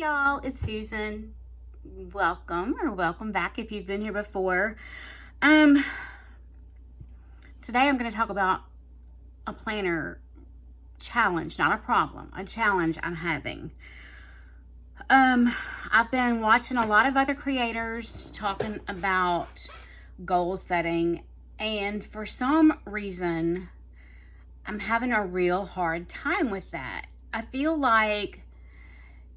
y'all, it's Susan. Welcome back if you've been here before. Today I'm going to talk about a planner challenge, not a problem, a challenge I'm having. I've been watching a lot of other creators talking about goal setting, and for some reason I'm having a real hard time with that. I feel like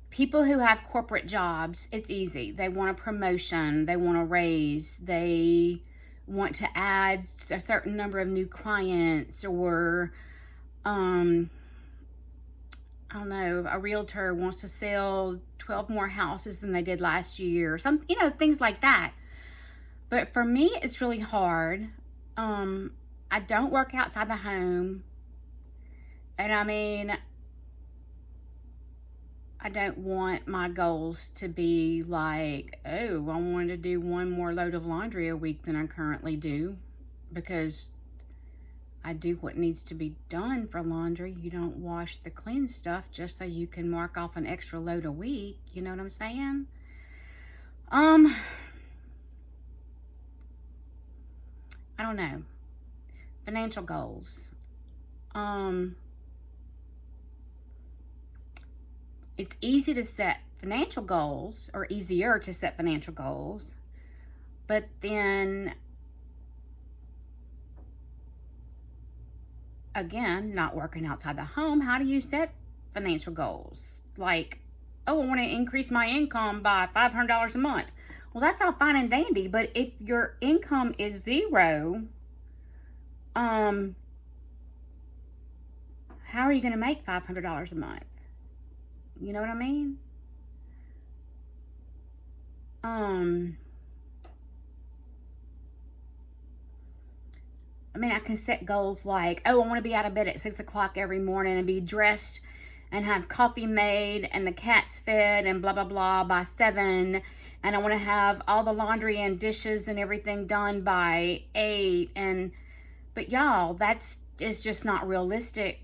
people who have corporate jobs, it's easy. They want a promotion, they want a raise, they want to add a certain number of new clients, or I don't know, a realtor wants to sell 12 more houses than they did last year, or some, things like that. But for me, it's really hard. I don't work outside the home. And I don't want my goals to be like, oh, I want to do one more load of laundry a week than I currently do, because I do what needs to be done for laundry. You don't wash the clean stuff just so you can mark off an extra load a week. You know what I'm saying? I don't know. Financial goals. It's easy to set financial goals, or easier to set financial goals, but then again, not working outside the home, how do you set financial goals? Like, oh, I want to increase my income by $500 a month. Well, that's all fine and dandy, but if your income is zero, how are you going to make $500 a month? You know what I mean? I can set goals like, oh, I want to be out of bed at 6 o'clock every morning and be dressed and have coffee made and the cats fed and blah, blah, blah by 7. And I want to have all the laundry and dishes and everything done by 8. But y'all, is just not realistic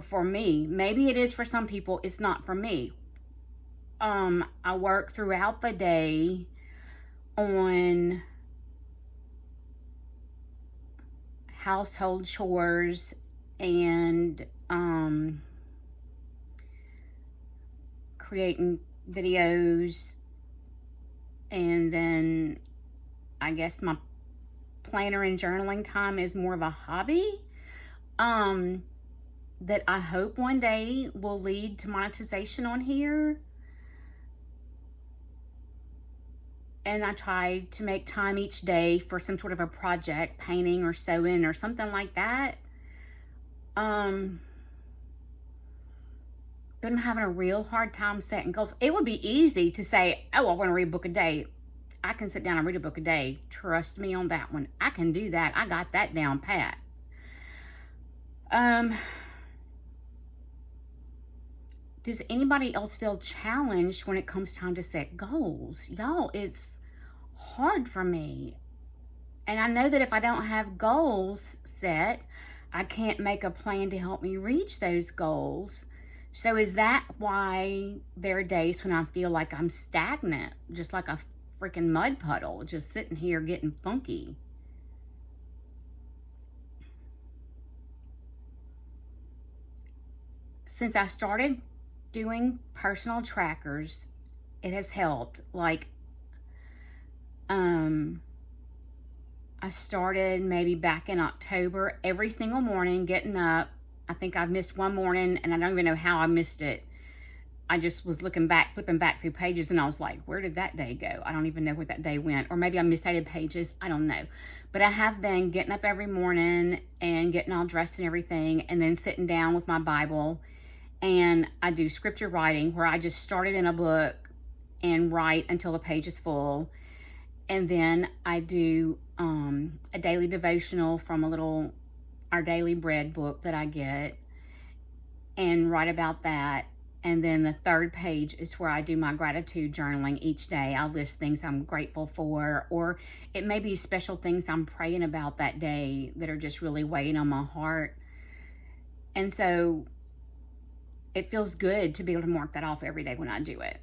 for me. Maybe it is for some people. It's not for me. I work throughout the day on household chores and creating videos, and then I guess my planner and journaling time is more of a hobby that I hope one day will lead to monetization on here. And I try to make time each day for some sort of a project, painting or sewing or something like that. But I'm having a real hard time setting goals. It would be easy to say, oh, I want to read a book a day. I can sit down and read a book a day. Trust me on that one. I can do that. I got that down pat. Does anybody else feel challenged when it comes time to set goals? Y'all, it's hard for me. And I know that if I don't have goals set, I can't make a plan to help me reach those goals. So is that why there are days when I feel like I'm stagnant, just like a freaking mud puddle, just sitting here getting funky? Since I started doing personal trackers, it has helped. Like, I started maybe back in October, every single morning getting up. I think I've missed one morning, and I don't even know how I missed it. I just was flipping back through pages, and I was like, where did that day go? I don't even know where that day went. Or maybe I misdated pages. I don't know. But I have been getting up every morning and getting all dressed and everything, and then sitting down with my Bible. And I do scripture writing, where I just started in a book and write until the page is full. And then I do a daily devotional from our Daily Bread book that I get, and write about that. And then the third page is where I do my gratitude journaling each day. I list things I'm grateful for, or it may be special things I'm praying about that day that are just really weighing on my heart. And so it feels good to be able to mark that off every day when I do it.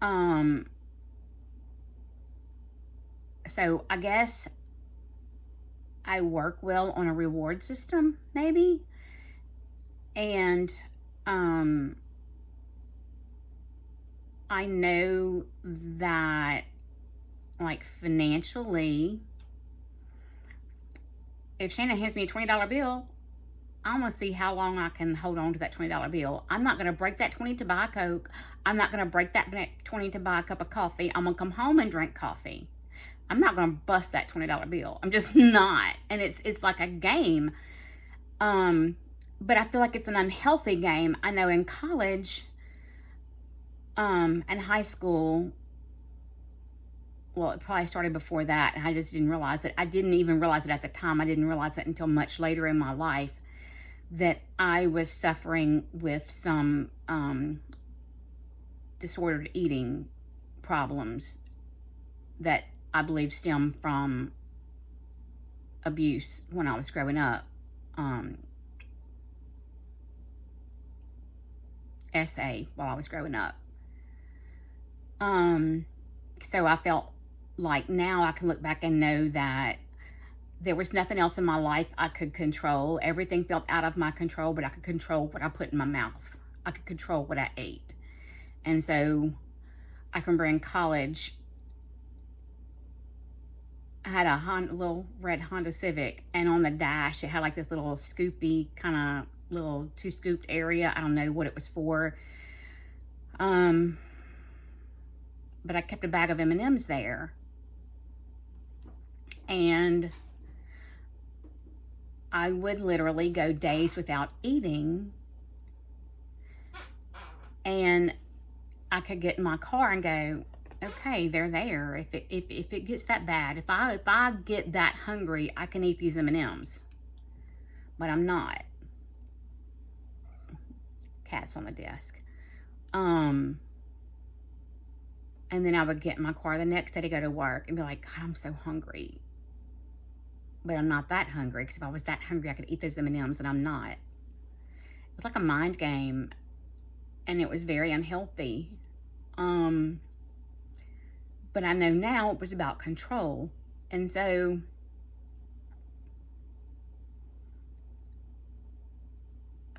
Um, so I guess I work well on a reward system, maybe. And I know that, like, financially, if Shannon hands me a $20 bill, I'm going to see how long I can hold on to that $20 bill. I'm not going to break that 20 to buy a Coke. I'm not going to break that 20 to buy a cup of coffee. I'm going to come home and drink coffee. I'm not going to bust that $20 bill. I'm just not. And it's like a game. But I feel like it's an unhealthy game. I know in college and high school, well, it probably started before that, and I just didn't realize it. I didn't even realize it at the time. I didn't realize it until much later in my life, that I was suffering with some disordered eating problems that I believe stem from abuse when I was growing up. SA while I was growing up. So I felt like now I can look back and know that there was nothing else in my life I could control. Everything felt out of my control, but I could control what I put in my mouth. I could control what I ate. And so I can remember in college, I had a little red Honda Civic, and on the dash, it had like this little scoopy kind of little 2-scooped area. I don't know what it was for. But I kept a bag of M&Ms there. And I would literally go days without eating. And I could get in my car and go, okay, they're there. If it gets that bad, if I get that hungry, I can eat these M&Ms. But I'm not. Cat's on the desk. And then I would get in my car the next day to go to work and be like, God, I'm so hungry. But I'm not that hungry, because if I was that hungry, I could eat those M&Ms, and I'm not. It was like a mind game, and it was very unhealthy. But I know now it was about control. And so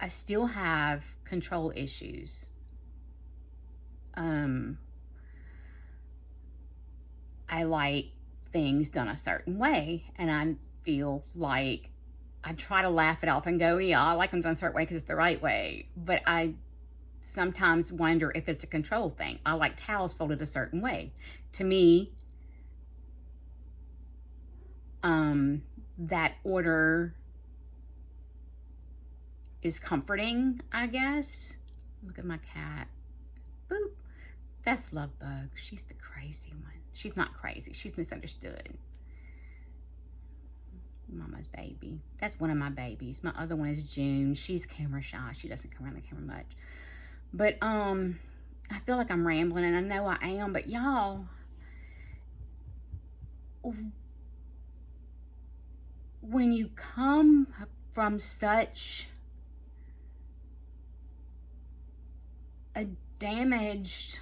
I still have control issues. I like things done a certain way, and I feel like I try to laugh it off and go, yeah, I like them done a certain way because it's the right way. But I sometimes wonder if it's a control thing. I like towels folded a certain way. To me, that order is comforting, I guess. Look at my cat. Boop. That's Lovebug. She's the crazy one. She's not crazy. She's misunderstood. Mama's baby. That's one of my babies. My other one is June. She's camera shy. She doesn't come around the camera much. But I feel like I'm rambling, and I know I am, but y'all, when you come from such a damaged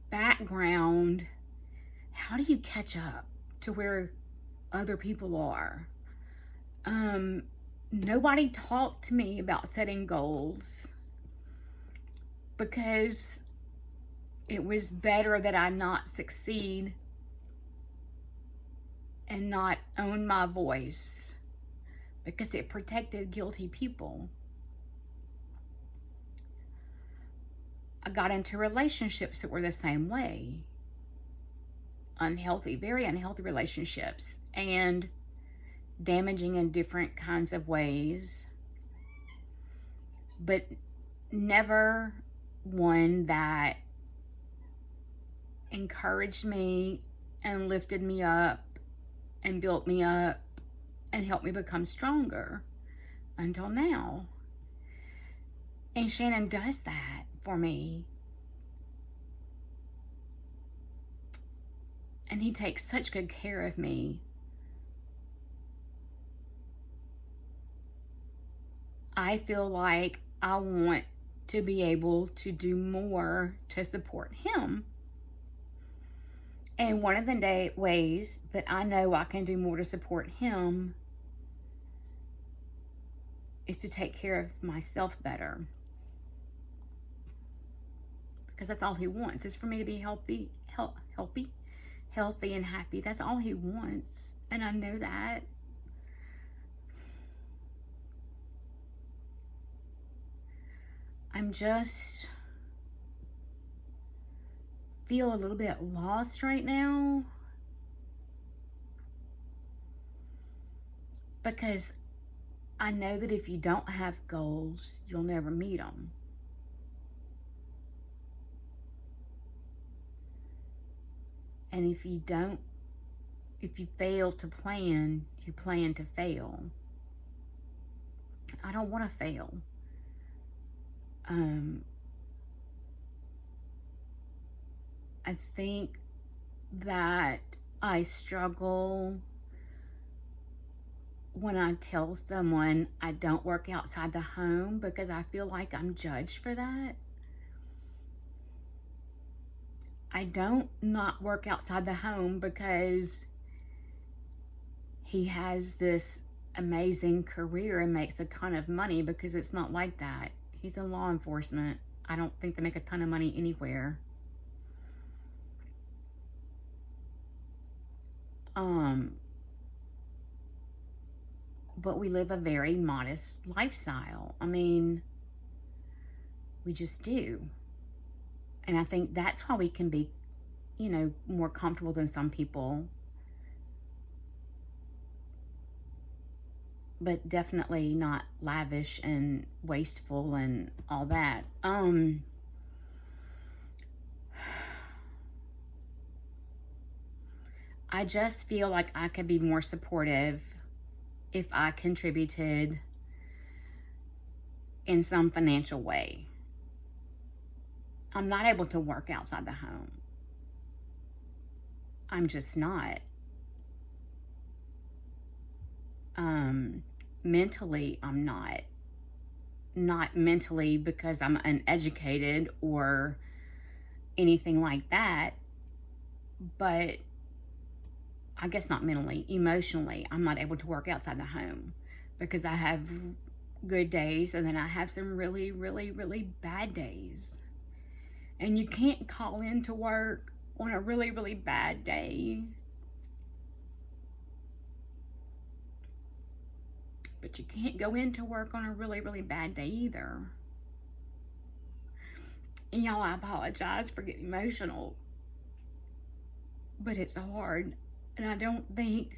background, how do you catch up to where other people are? Nobody talked to me about setting goals, because it was better that I not succeed and not own my voice, because it protected guilty people. I got into relationships that were the same way. Unhealthy, very unhealthy relationships, and damaging in different kinds of ways, but never one that encouraged me and lifted me up and built me up and helped me become stronger until now. And Shannon does that for me. And he takes such good care of me. I feel like I want to be able to do more to support him. And one of the ways that I know I can do more to support him is to take care of myself better. Because that's all he wants, is for me to be healthy and happy. That's all he wants. And I know that. I'm just feel a little bit lost right now, because I know that if you don't have goals, you'll never meet them. And if you fail to plan, you plan to fail. I don't want to fail. I think that I struggle when I tell someone I don't work outside the home, because I feel like I'm judged for that. I don't not work outside the home because he has this amazing career and makes a ton of money, because it's not like that. He's in law enforcement. I don't think they make a ton of money anywhere. But we live a very modest lifestyle. I mean, we just do. And I think that's why we can be, more comfortable than some people. But definitely not lavish and wasteful and all that. I just feel like I could be more supportive if I contributed in some financial way. I'm not able to work outside the home. I'm just not. Mentally, I'm not. Not mentally because I'm uneducated or anything like that, but I guess not mentally, emotionally, I'm not able to work outside the home, because I have good days and then I have some really, really, really bad days. And you can't call into work on a really, really bad day. But you can't go into work on a really, really bad day either. And y'all, I apologize for getting emotional, but it's hard. And I don't think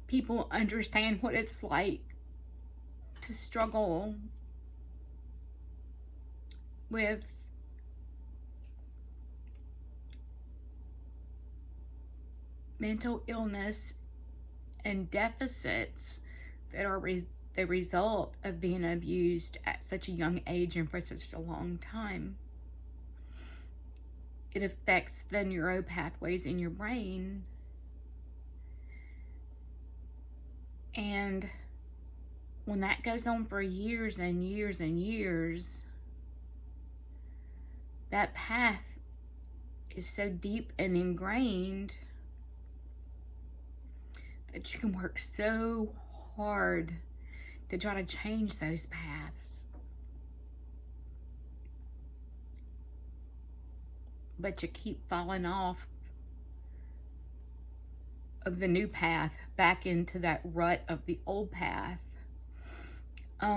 people understand what it's like to struggle with mental illness and deficits that are the result of being abused at such a young age and for such a long time. It affects the neuro pathways in your brain. And when that goes on for years and years and years, that path is so deep and ingrained that you can work so hard to try to change those paths. But you keep falling off of the new path back into that rut of the old path. I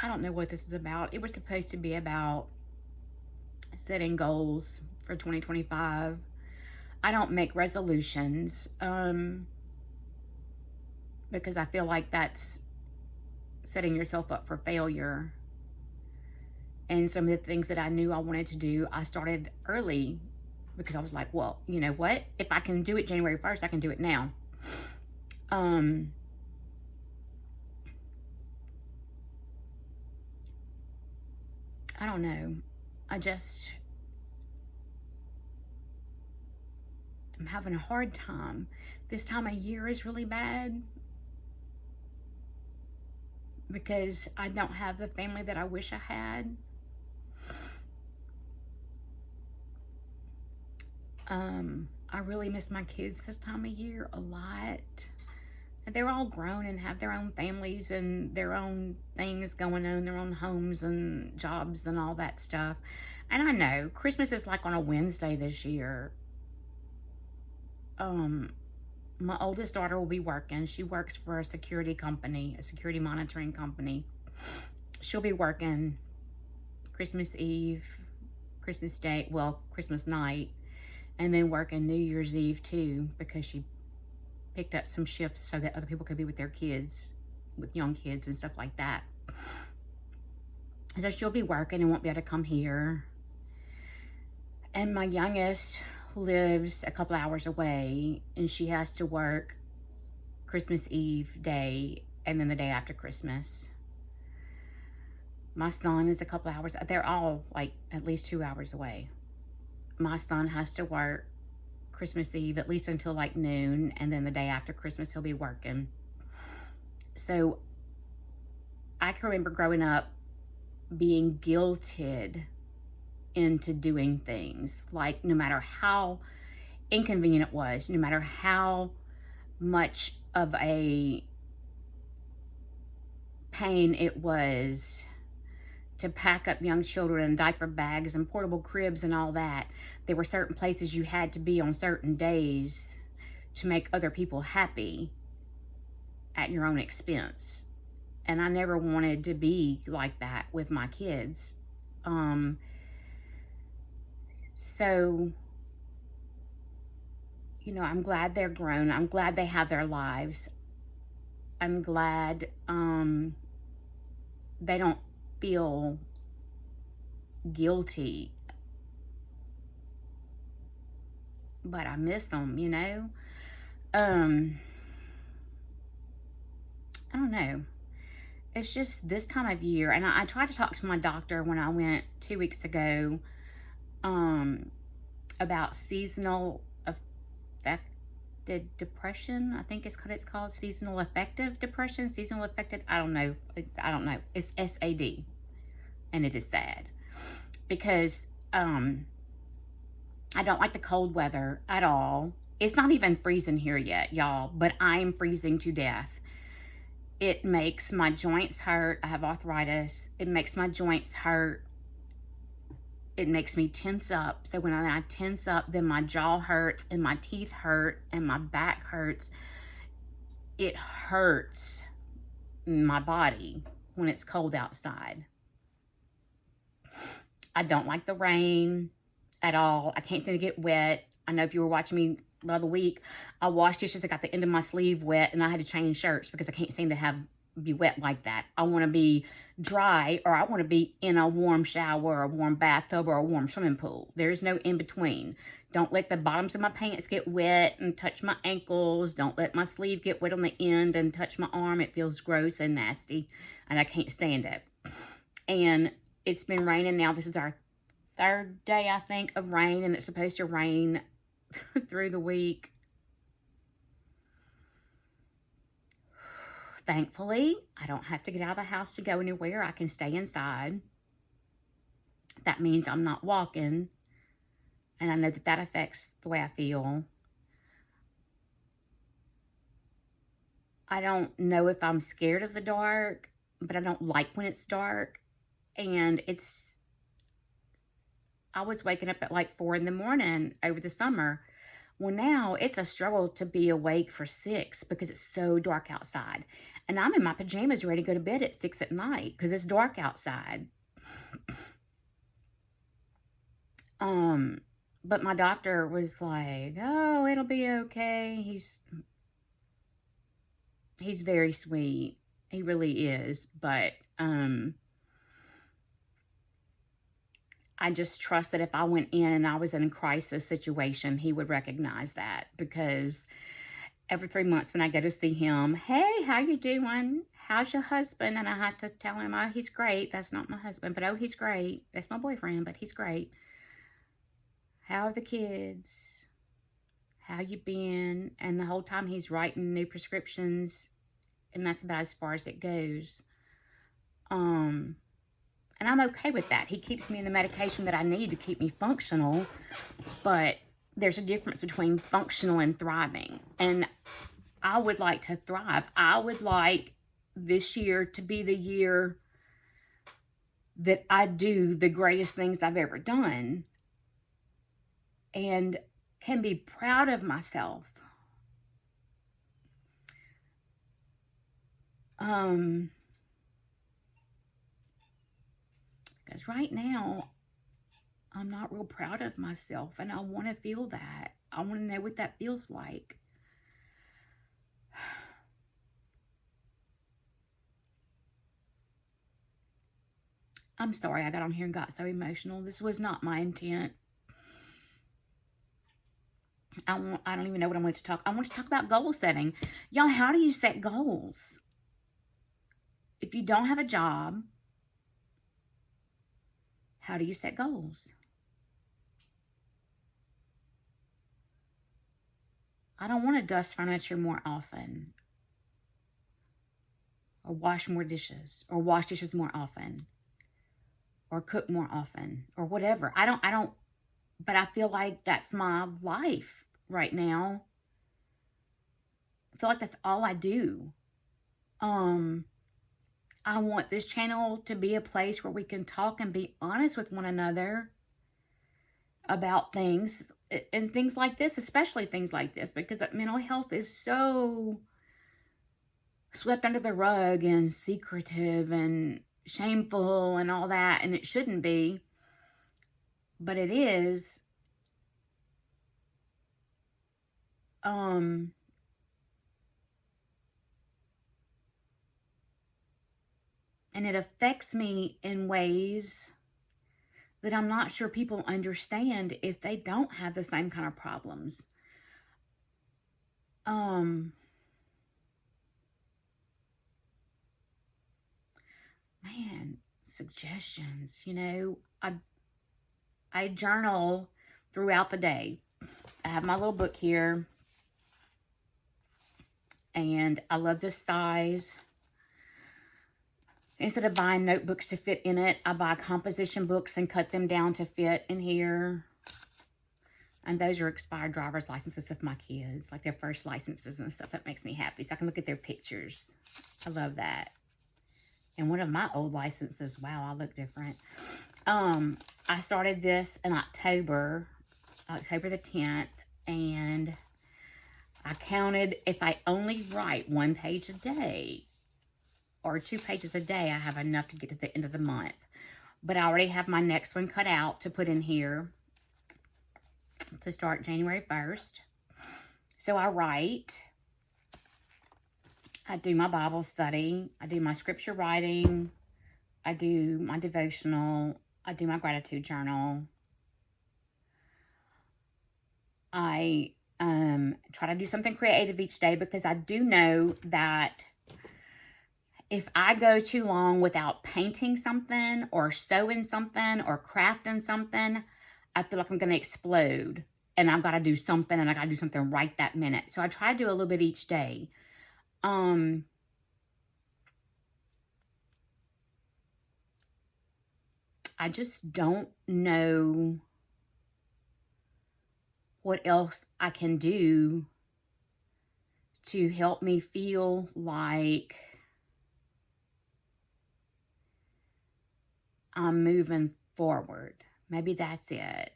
don't know what this is about. It was supposed to be about setting goals for 2025. I don't make resolutions because I feel like that's setting yourself up for failure. And some of the things that I knew I wanted to do, I started early because I was like, well, you know what? If I can do it January 1st, I can do it now. I don't know. I'm having a hard time. This time of year is really bad because I don't have the family that I wish I had. I really miss my kids this time of year a lot. They're all grown and have their own families and their own things going on, their own homes and jobs and all that stuff. And I know Christmas is like on a Wednesday this year. My oldest daughter will be working. She works for a security company, a security monitoring company. She'll be working Christmas Eve, Christmas Day, well, Christmas night, and then working New Year's Eve too, because she picked up some shifts so that other people could be with their kids, with young kids and stuff like that. So she'll be working and won't be able to come here. And my youngest lives a couple hours away, and she has to work Christmas Eve day and then the day after Christmas. My son is a couple hours, they're all like at least 2 hours away. My son has to work Christmas Eve at least until like noon, and then the day after Christmas he'll be working. So I can remember growing up being guilted into doing things, like no matter how inconvenient it was, no matter how much of a pain it was to pack up young children in diaper bags and portable cribs and all that, there were certain places you had to be on certain days to make other people happy at your own expense. And I never wanted to be like that with my kids. So, you know, I'm glad they're grown. I'm glad they have their lives. I'm glad they don't feel guilty, but I miss them, you know. I don't know. It's just this time of year, and I tried to talk to my doctor when I went 2 weeks ago about seasonal affected depression. I think it's called seasonal affective depression, seasonal affected. I don't know. It's SAD, and it is sad because I don't like the cold weather at all. It's not even freezing here yet, y'all, but I am freezing to death. It makes my joints hurt. I have arthritis. It makes my joints hurt. It makes me tense up. So when I tense up, then my jaw hurts and my teeth hurt and my back hurts. It hurts my body when it's cold outside. I don't like the rain at all. I can't seem to get wet. I know if you were watching me the other week, I washed dishes. I got the end of my sleeve wet and I had to change shirts because I can't seem to be wet like that. I want to be dry, or I want to be in a warm shower or a warm bathtub or a warm swimming pool. There's no in between. Don't let the bottoms of my pants get wet and touch my ankles. Don't let my sleeve get wet on the end and touch my arm. It feels gross and nasty and I can't stand it. And it's been raining now. This is our third day, I think, of rain, and it's supposed to rain through the week. Thankfully, I don't have to get out of the house to go anywhere. I can stay inside. That means I'm not walking, and I know that that affects the way I feel. I don't know if I'm scared of the dark, but I don't like when it's dark, and I was waking up at like 4 in the morning over the summer. Well, now it's a struggle to be awake for 6 because it's so dark outside. And I'm in my pajamas ready to go to bed at 6 at night because it's dark outside. But my doctor was like, oh, it'll be okay. He's very sweet. He really is. But I just trust that if I went in and I was in a crisis situation, he would recognize that, because every 3 months when I go to see him, hey, how you doing? How's your husband? And I have to tell him, oh, he's great. That's not my husband, but oh, he's great. That's my boyfriend, but he's great. How are the kids? How you been? And the whole time he's writing new prescriptions, and that's about as far as it goes. And I'm okay with that. He keeps me in the medication that I need to keep me functional, but there's a difference between functional and thriving. And I would like to thrive. I would like this year to be the year that I do the greatest things I've ever done and can be proud of myself. Because right now, I'm not real proud of myself, and I want to feel that. I want to know what that feels like. I'm sorry I got on here and got so emotional. This was not my intent. I don't even know what I want to talk. I want to talk about goal setting. Y'all, how do you set goals? If you don't have a job, how do you set goals? I don't want to dust furniture more often, or wash more dishes, or wash dishes more often, or cook more often, or whatever. I don't, but I feel like that's my life right now. I feel like that's all I do. I want this channel to be a place where we can talk and be honest with one another about things, and things like this, especially things like this, because mental health is so swept under the rug and secretive and shameful and all that, and it shouldn't be, but it is. And it affects me in ways that I'm not sure people understand if they don't have the same kind of problems. Man, suggestions, you know, I journal throughout the day. I have my little book here, and I love this size. Instead of buying notebooks to fit in it, I buy composition books and cut them down to fit in here. And those are expired driver's licenses of my kids, like their first licenses and stuff. That makes me happy, so I can look at their pictures. I love that. And one of my old licenses, wow, I look different. I started this in October the 10th, and I counted, if I only write 1 page a day or 2 pages a day, I have enough to get to the end of the month. But I already have my next one cut out to put in here to start January 1st. So I write. I do my Bible study. I do my scripture writing. I do my devotional. I do my gratitude journal. I try to do something creative each day, because I do know that if I go too long without painting something or sewing something or crafting something, I feel like I'm going to explode, and I've got to do something, and I got to do something right that minute. So I try to do a little bit each day. I just don't know what else I can do to help me feel like I'm moving forward. Maybe that's it.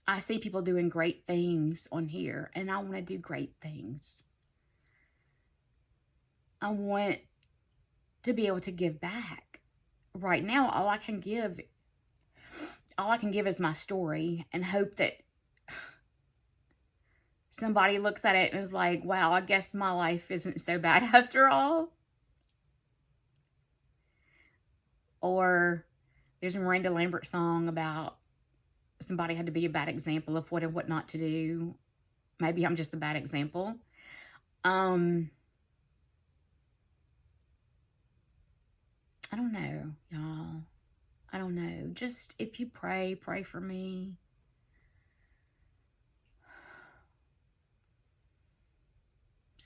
I see people doing great things on here, and I want to do great things. I want to be able to give back. Right now, all I can give is my story, and hope that somebody looks at it and is like, wow, I guess my life isn't so bad after all. Or there's a Miranda Lambert song about somebody had to be a bad example of what and what not to do. Maybe I'm just a bad example. I don't know, y'all. I don't know. Just if you pray for me.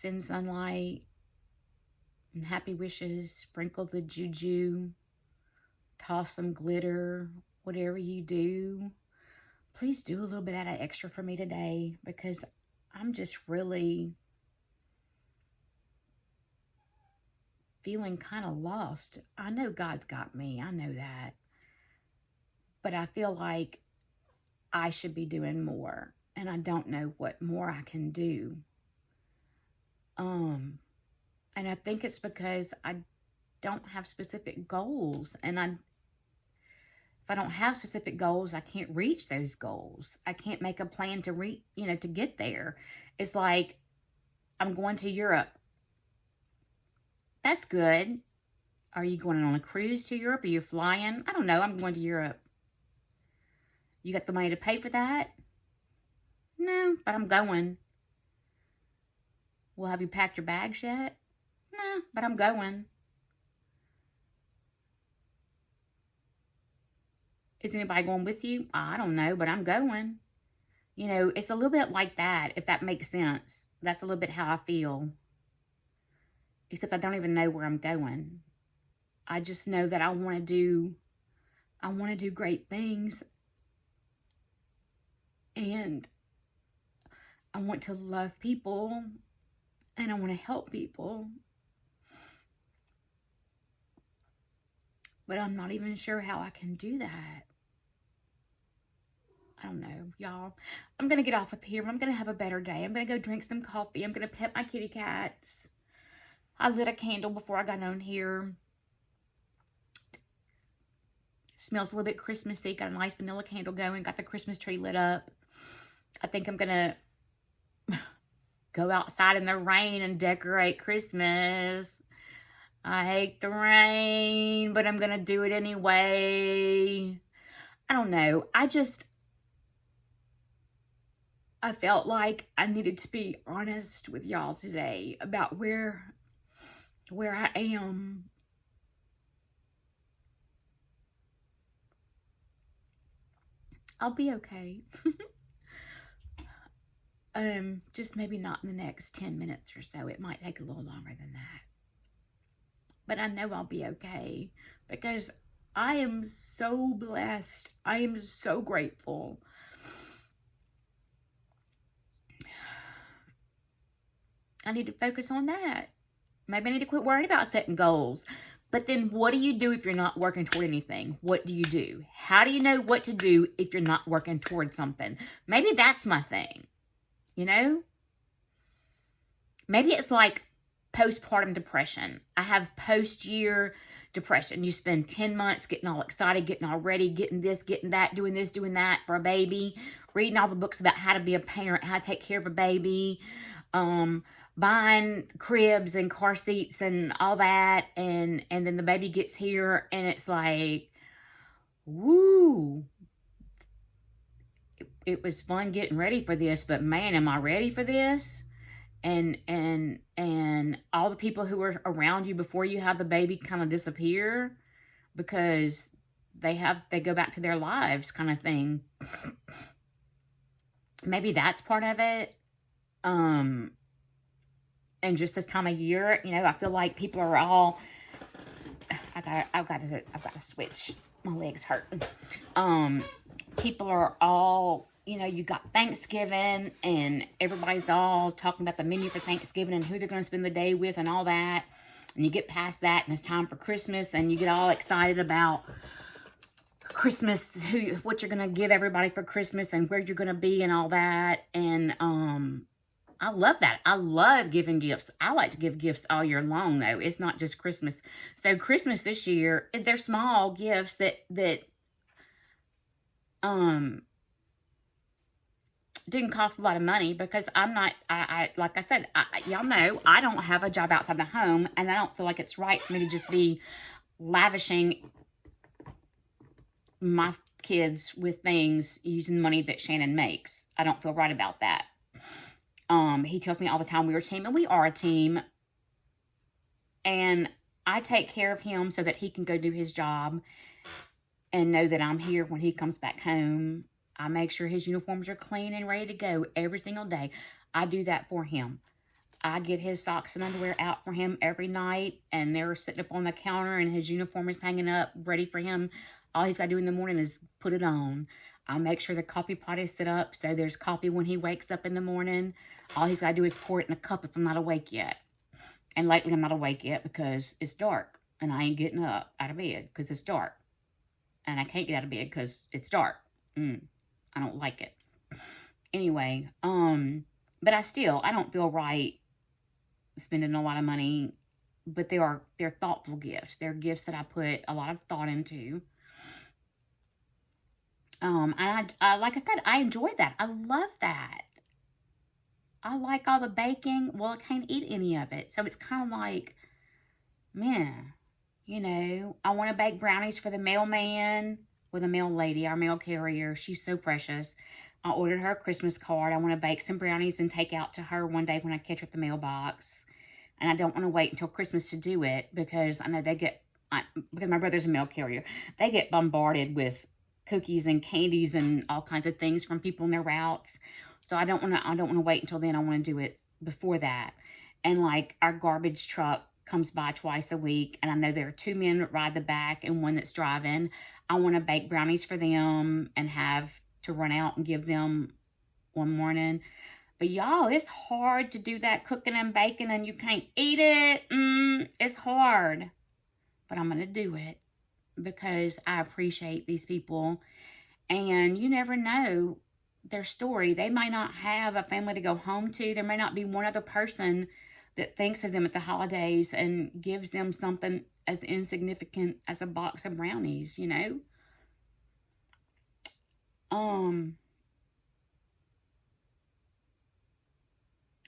send sunlight and happy wishes, sprinkle the juju, toss some glitter, whatever you do. Please do a little bit of that extra for me today, because I'm just really feeling kind of lost. I know God's got me. I know that. But I feel like I should be doing more, and I don't know what more I can do. And I think it's because I don't have specific goals, and if I don't have specific goals, I can't reach those goals. I can't make a plan to to get there. It's like, I'm going to Europe. That's good. Are you going on a cruise to Europe? Are you flying? I don't know. I'm going to Europe. You got the money to pay for that? No, but I'm going. Well, have you packed your bags yet? No, but I'm going. Is anybody going with you? I don't know, but I'm going. You know, it's a little bit like that, if that makes sense. That's a little bit how I feel. Except I don't even know where I'm going. I just know that I want to do great things. And I want to love people. And I want to help people. But I'm not even sure how I can do that. I don't know, y'all. I'm going to get off of here. I'm going to have a better day. I'm going to go drink some coffee. I'm going to pet my kitty cats. I lit a candle before I got on here. Smells a little bit Christmassy. Got a nice vanilla candle going. Got the Christmas tree lit up. I think I'm going to go outside in the rain and decorate Christmas. I hate the rain, but I'm going to do it anyway. I don't know. I felt like I needed to be honest with y'all today about where I am. I'll be okay. Just maybe not in the next 10 minutes or so. It might take a little longer than that. But I know I'll be okay, because I am so blessed. I am so grateful. I need to focus on that. Maybe I need to quit worrying about setting goals. But then what do you do if you're not working toward anything? What do you do? How do you know what to do if you're not working toward something? Maybe that's my thing. You know? Maybe it's like postpartum depression. I have post-year depression. You spend 10 months getting all excited, getting all ready, getting this, getting that, doing this, doing that for a baby, reading all the books about how to be a parent, how to take care of a baby, buying cribs and car seats and all that, and then the baby gets here and it's like, woo, it was fun getting ready for this, but man, am I ready for this? And all the people who were around you before you have the baby kind of disappear because they go back to their lives, kind of thing. Maybe that's part of it. And just this time of year, you know, I feel like people are all, I've got to switch. My legs hurt. People are all, you know, you got Thanksgiving and everybody's all talking about the menu for Thanksgiving and who they're going to spend the day with and all that. And you get past that and it's time for Christmas and you get all excited about Christmas, what you're going to give everybody for Christmas and where you're going to be and all that. And I love that. I love giving gifts. I like to give gifts all year long, though. It's not just Christmas. So Christmas this year, they're small gifts that didn't cost a lot of money, because I'm not, like I said, y'all know, I don't have a job outside the home, and I don't feel like it's right for me to just be lavishing my kids with things using money that Shannon makes. I don't feel right about that. He tells me all the time we're a team, and we are a team. And I take care of him so that he can go do his job and know that I'm here when he comes back home. I make sure his uniforms are clean and ready to go every single day. I do that for him. I get his socks and underwear out for him every night, and they're sitting up on the counter, and his uniform is hanging up, ready for him. All he's got to do in the morning is put it on. I make sure the coffee pot is set up so there's coffee when he wakes up in the morning. All he's got to do is pour it in a cup if I'm not awake yet. And lately I'm not awake yet because it's dark, and I ain't getting up out of bed because it's dark. And I can't get out of bed because it's dark. I don't like it. Anyway, but I don't feel right spending a lot of money, but they're thoughtful gifts. They're gifts that I put a lot of thought into. And I like I said, I enjoy that. I love that. I like all the baking. Well, I can't eat any of it. So it's kind of like, man, you know, I want to bake brownies for the mailman, or the mail lady, our mail carrier. She's so precious. I ordered her a Christmas card. I want to bake some brownies and take out to her one day when I catch her at the mailbox. And I don't want to wait until Christmas to do it because I know because my brother's a mail carrier, they get bombarded with cookies and candies and all kinds of things from people in their routes. So I don't want to wait until then. I want to do it before that. And like our garbage truck comes by twice a week, and I know there are 2 men that ride the back and one that's driving. I want to bake brownies for them and have to run out and give them one morning. But y'all, it's hard to do that cooking and baking and you can't eat it. It's hard. But I'm going to do it because I appreciate these people. And you never know their story. They might not have a family to go home to. There may not be one other person that thinks of them at the holidays and gives them something as insignificant as a box of brownies, you know?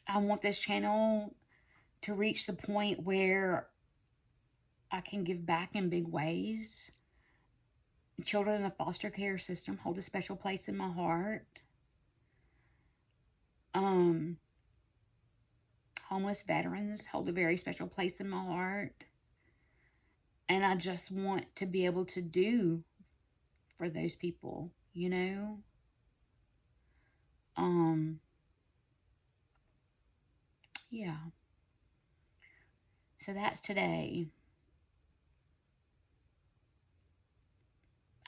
I want this channel to reach the point where I can give back in big ways. Children in the foster care system hold a special place in my heart. Homeless veterans hold a very special place in my heart. And I just want to be able to do for those people, you know? Yeah. So that's today.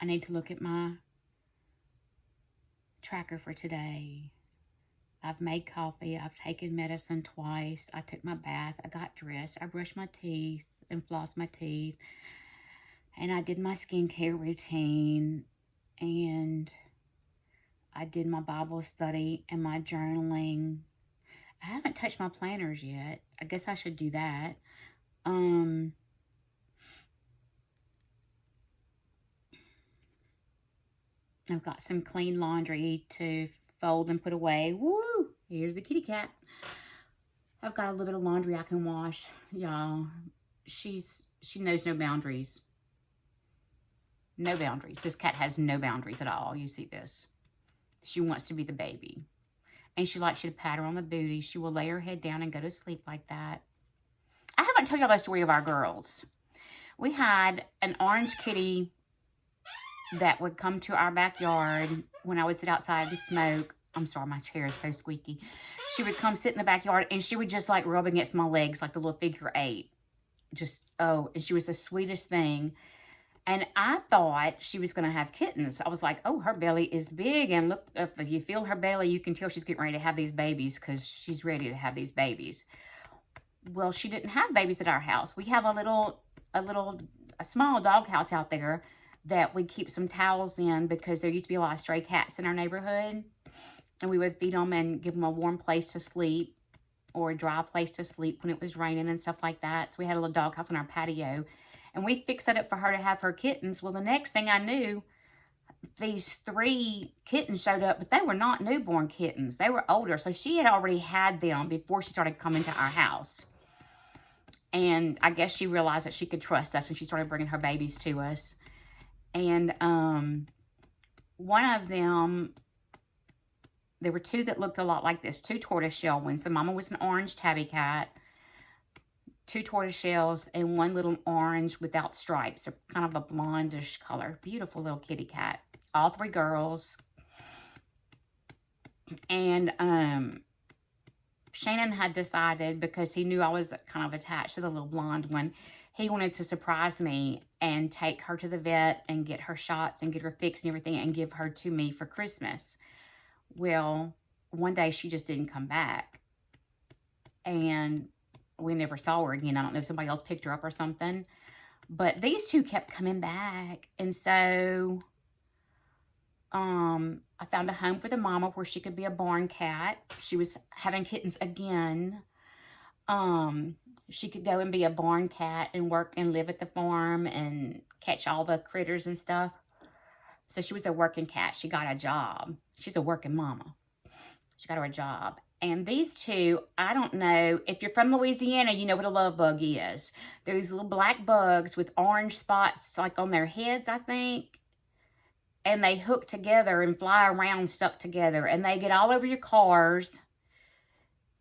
I need to look at my tracker for today. I've made coffee. I've taken medicine twice. I took my bath. I got dressed. I brushed my teeth and flossed my teeth. And I did my skincare routine. And I did my Bible study and my journaling. I haven't touched my planners yet. I guess I should do that. I've got some clean laundry to fold and put away. Woo! Here's the kitty cat. I've got a little bit of laundry I can wash, y'all. She knows no boundaries. No boundaries. This cat has no boundaries at all. You see this. She wants to be the baby. And she likes you to pat her on the booty. She will lay her head down and go to sleep like that. I haven't told y'all the story of our girls. We had an orange kitty that would come to our backyard when I would sit outside to smoke. I'm sorry, my chair is so squeaky. She would come sit in the backyard and she would just like rub against my legs like the little figure 8. And she was the sweetest thing. And I thought she was going to have kittens. I was like, oh, her belly is big. And look, if you feel her belly, you can tell she's getting ready to have these babies because she's ready to have these babies. Well, she didn't have babies at our house. We have a small dog house out there that we keep some towels in because there used to be a lot of stray cats in our neighborhood. And we would feed them and give them a warm place to sleep or a dry place to sleep when it was raining and stuff like that. So we had a little dog house on our patio. And we fixed it up for her to have her kittens. Well, the next thing I knew, these 3 kittens showed up, but they were not newborn kittens. They were older. So she had already had them before she started coming to our house. And I guess she realized that she could trust us, and she started bringing her babies to us. And one of them, there were 2 that looked a lot like this, 2 tortoiseshell ones. The mama was an orange tabby cat, 2 tortoiseshells, and 1 little orange without stripes. They're kind of a blondish color. Beautiful little kitty cat. All 3 girls. And Shannon had decided, because he knew I was kind of attached to the little blonde one, he wanted to surprise me and take her to the vet and get her shots and get her fixed and everything and give her to me for Christmas. Well, one day she just didn't come back. And we never saw her again. I don't know if somebody else picked her up or something. But these two kept coming back. And so I found a home for the mama where she could be a barn cat. She was having kittens again. She could go and be a barn cat and work and live at the farm and catch all the critters and stuff. So she was a working cat. She got a job. She's a working mama. She got her a job. And these two, I don't know, if you're from Louisiana, you know what a love bug is. They're these little black bugs with orange spots like on their heads, I think. And they hook together and fly around stuck together. And they get all over your cars.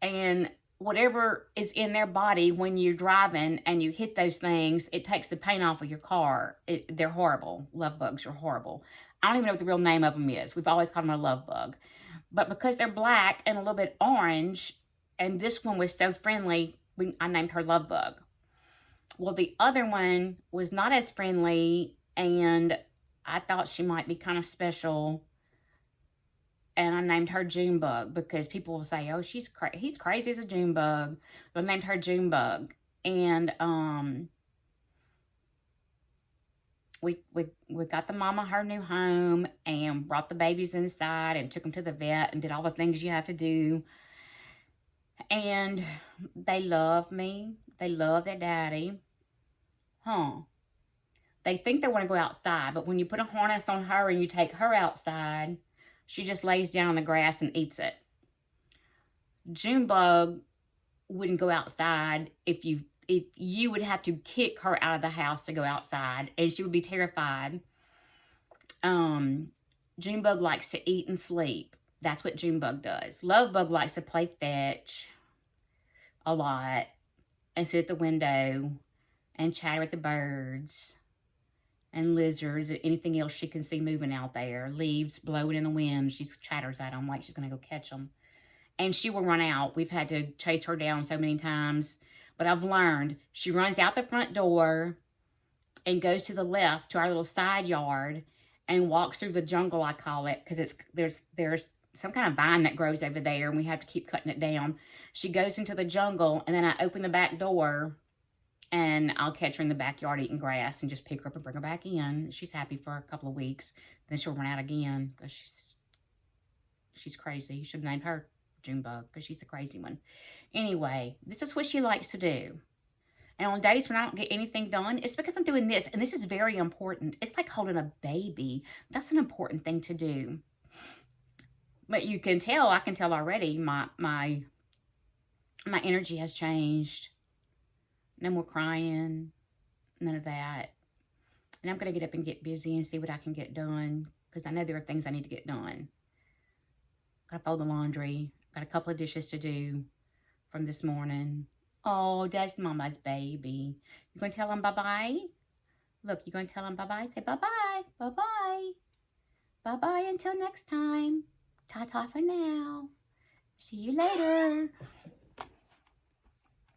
And whatever is in their body when you're driving and you hit those things, it takes the paint off of your car. They're horrible. Love bugs are horrible. I don't even know what the real name of them is. We've always called them a love bug. But because they're black and a little bit orange, and this one was so friendly, I named her Love Bug. Well, the other one was not as friendly, and I thought she might be kind of special. And I named her Junebug because people will say, oh, he's crazy as a Junebug. But I named her Junebug. And we got the mama her new home and brought the babies inside and took them to the vet and did all the things you have to do. And they love me. They love their daddy. They think they want to go outside, but when you put a harness on her and you take her outside, she just lays down on the grass and eats it. Junebug wouldn't go outside if you would have to kick her out of the house to go outside, and she would be terrified. Junebug likes to eat and sleep. That's what Junebug does. Lovebug likes to play fetch a lot and sit at the window and chatter with the birds and lizards, anything else she can see moving out there. Leaves blowing in the wind. She chatters at them like she's going to go catch them. And she will run out. We've had to chase her down so many times. But I've learned she runs out the front door and goes to the left to our little side yard and walks through the jungle, I call it, because there's some kind of vine that grows over there and we have to keep cutting it down. She goes into the jungle, and then I open the back door and I'll catch her in the backyard eating grass and just pick her up and bring her back in. She's happy for a couple of weeks. Then she'll run out again because she's crazy. You should have named her Junebug because she's the crazy one. Anyway, this is what she likes to do. And on days when I don't get anything done, it's because I'm doing this. And this is very important. It's like holding a baby. That's an important thing to do. But you can tell, I can tell already, my energy has changed. No more crying. None of that. And I'm going to get up and get busy and see what I can get done. Because I know there are things I need to get done. Got to fold the laundry. Got a couple of dishes to do from this morning. Oh, that's Mama's baby. You going to tell him bye-bye? Look, you going to tell him bye-bye? Say bye-bye. Bye-bye. Bye-bye until next time. Ta-ta for now. See you later.